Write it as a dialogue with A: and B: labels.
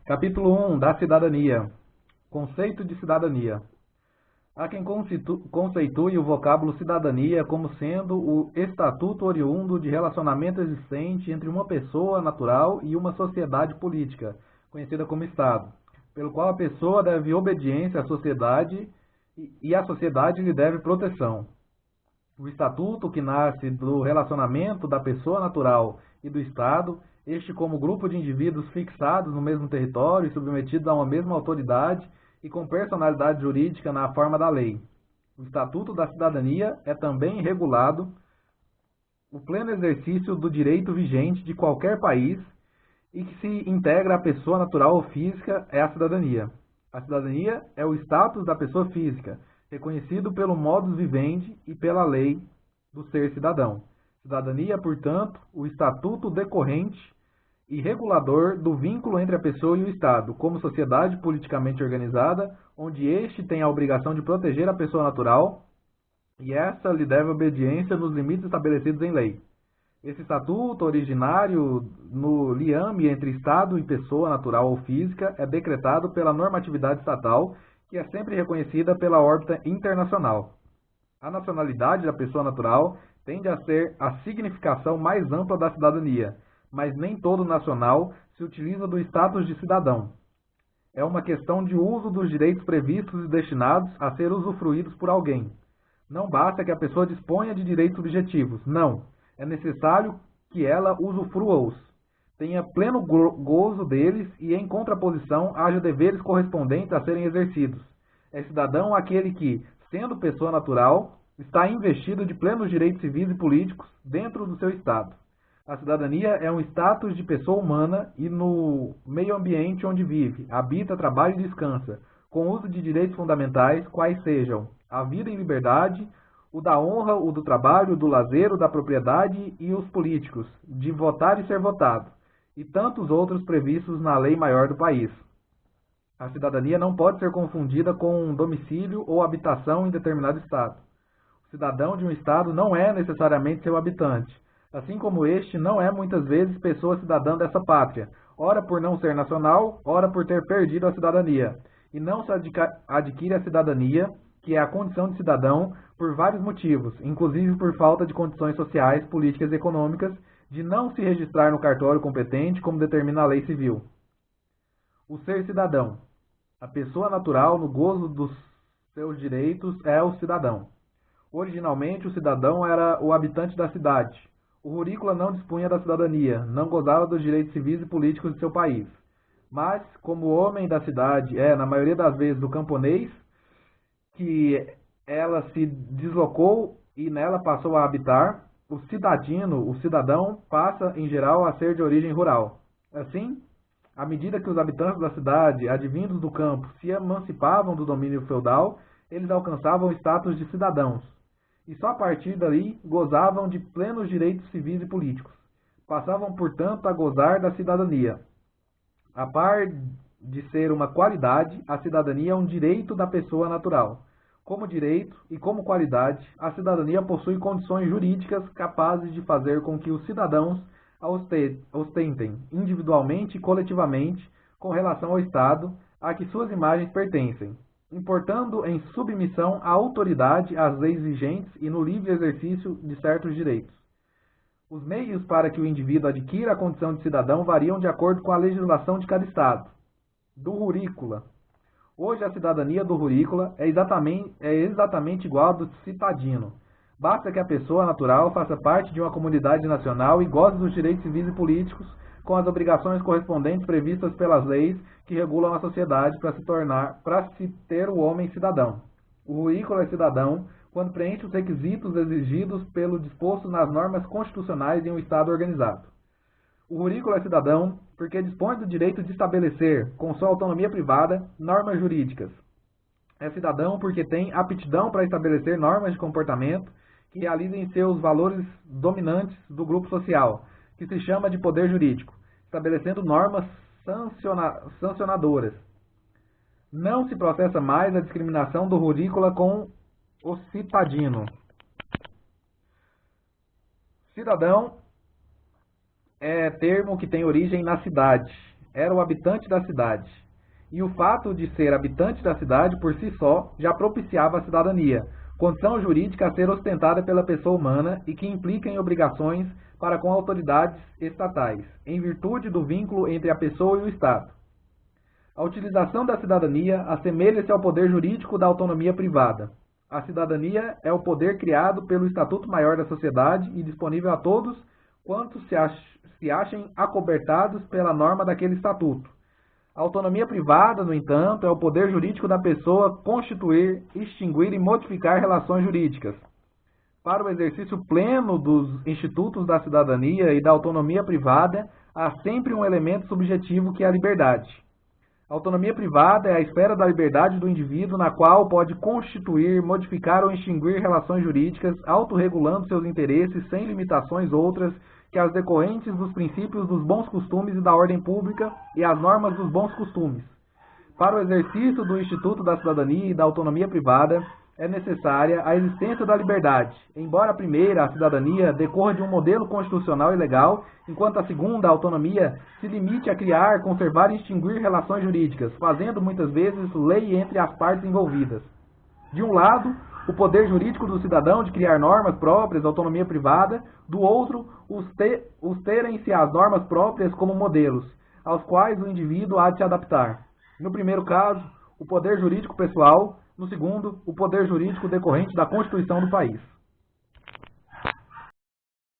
A: Capítulo 1 da cidadania. Conceito de cidadania. Há quem conceitue o vocábulo cidadania como sendo o estatuto oriundo de relacionamento existente entre uma pessoa natural e uma sociedade política, conhecida como Estado, pelo qual a pessoa deve obediência à sociedade e a sociedade lhe deve proteção. O estatuto, que nasce do relacionamento da pessoa natural e do Estado, este como grupo de indivíduos fixados no mesmo território e submetidos a uma mesma autoridade e com personalidade jurídica na forma da lei. O Estatuto da Cidadania é também regulado o pleno exercício do direito vigente de qualquer país e que se integra à pessoa natural ou física é a cidadania. A cidadania é o status da pessoa física, reconhecido pelo modus vivendi e pela lei do ser cidadão. Cidadania, portanto, o estatuto decorrente e regulador do vínculo entre a pessoa e o Estado, como sociedade politicamente organizada, onde este tem a obrigação de proteger a pessoa natural e essa lhe deve obediência nos limites estabelecidos em lei. Esse estatuto, originário no liame entre Estado e pessoa natural ou física, é decretado pela normatividade estatal, que é sempre reconhecida pela órbita internacional. A nacionalidade da pessoa natural tende a ser a significação mais ampla da cidadania, mas nem todo nacional se utiliza do status de cidadão. É uma questão de uso dos direitos previstos e destinados a ser usufruídos por alguém. Não basta que a pessoa disponha de direitos subjetivos, não. É necessário que ela usufrua-os, tenha pleno gozo deles e, em contraposição, haja deveres correspondentes a serem exercidos. É cidadão aquele que, sendo pessoa natural, está investido de plenos direitos civis e políticos dentro do seu Estado. A cidadania é um status de pessoa humana e no meio ambiente onde vive, habita, trabalha e descansa, com uso de direitos fundamentais, quais sejam a vida em liberdade, o da honra, o do trabalho, o do lazer, o da propriedade e os políticos, de votar e ser votado, e tantos outros previstos na lei maior do país. A cidadania não pode ser confundida com um domicílio ou habitação em determinado Estado. O cidadão de um Estado não é necessariamente seu habitante, assim como este não é muitas vezes pessoa cidadã dessa pátria, ora por não ser nacional, ora por ter perdido a cidadania, e não se adquire a cidadania, que é a condição de cidadão, por vários motivos, inclusive por falta de condições sociais, políticas e econômicas, de não se registrar no cartório competente, como determina a lei civil. O ser cidadão. A pessoa natural, no gozo dos seus direitos, é o cidadão. Originalmente, o cidadão era o habitante da cidade. O rurícola não dispunha da cidadania, não gozava dos direitos civis e políticos de seu país. Mas, como o homem da cidade é, na maioria das vezes, do camponês, que ela se deslocou e nela passou a habitar, o cidadino, o cidadão, passa, em geral, a ser de origem rural. Assim, à medida que os habitantes da cidade, advindos do campo, se emancipavam do domínio feudal, eles alcançavam o status de cidadãos, e só a partir dali gozavam de plenos direitos civis e políticos. Passavam, portanto, a gozar da cidadania. A par de ser uma qualidade, a cidadania é um direito da pessoa natural. Como direito e como qualidade, a cidadania possui condições jurídicas capazes de fazer com que os cidadãos a ostentem, individualmente e coletivamente, com relação ao Estado a que suas imagens pertencem, importando em submissão à autoridade, às leis vigentes e no livre exercício de certos direitos. Os meios para que o indivíduo adquira a condição de cidadão variam de acordo com a legislação de cada Estado. Do rurícola. Hoje a cidadania do rurícola é exatamente igual à do citadino. Basta que a pessoa natural faça parte de uma comunidade nacional e goze dos direitos civis e políticos com as obrigações correspondentes previstas pelas leis que regulam a sociedade para se ter o homem cidadão. O rurícola é cidadão quando preenche os requisitos exigidos pelo disposto nas normas constitucionais em um Estado organizado. O rurícola é cidadão porque dispõe do direito de estabelecer, com sua autonomia privada, normas jurídicas. É cidadão porque tem aptidão para estabelecer normas de comportamento que realizem seus valores dominantes do grupo social, que se chama de poder jurídico, estabelecendo normas sancionadoras. Não se processa mais a discriminação do rurícola com o citadino. Cidadão é termo que tem origem na cidade. era o habitante da cidade. E o fato de ser habitante da cidade por si só já propiciava a cidadania, condição jurídica a ser ostentada pela pessoa humana e que implica em obrigações para com autoridades estatais, em virtude do vínculo entre a pessoa e o Estado. A utilização da cidadania assemelha-se ao poder jurídico da autonomia privada. A cidadania é o poder criado pelo Estatuto Maior da Sociedade e disponível a todos quantos se achem acobertados pela norma daquele estatuto. A autonomia privada, no entanto, é o poder jurídico da pessoa constituir, extinguir e modificar relações jurídicas. Para o exercício pleno dos institutos da cidadania e da autonomia privada, há sempre um elemento subjetivo que é a liberdade. A autonomia privada é a esfera da liberdade do indivíduo na qual pode constituir, modificar ou extinguir relações jurídicas, autorregulando seus interesses sem limitações outras que as decorrentes dos princípios dos bons costumes e da ordem pública e as normas dos bons costumes. Para o exercício do Instituto da Cidadania e da autonomia privada, é necessária a existência da liberdade, embora a primeira, a cidadania, decorra de um modelo constitucional e legal, enquanto a segunda, a autonomia, se limite a criar, conservar e extinguir relações jurídicas, fazendo muitas vezes lei entre as partes envolvidas. De um lado, o poder jurídico do cidadão de criar normas próprias, autonomia privada, do outro, os terem-se as normas próprias como modelos, aos quais o indivíduo há de se adaptar. No primeiro caso, o poder jurídico pessoal, no segundo, o poder jurídico decorrente da Constituição do país.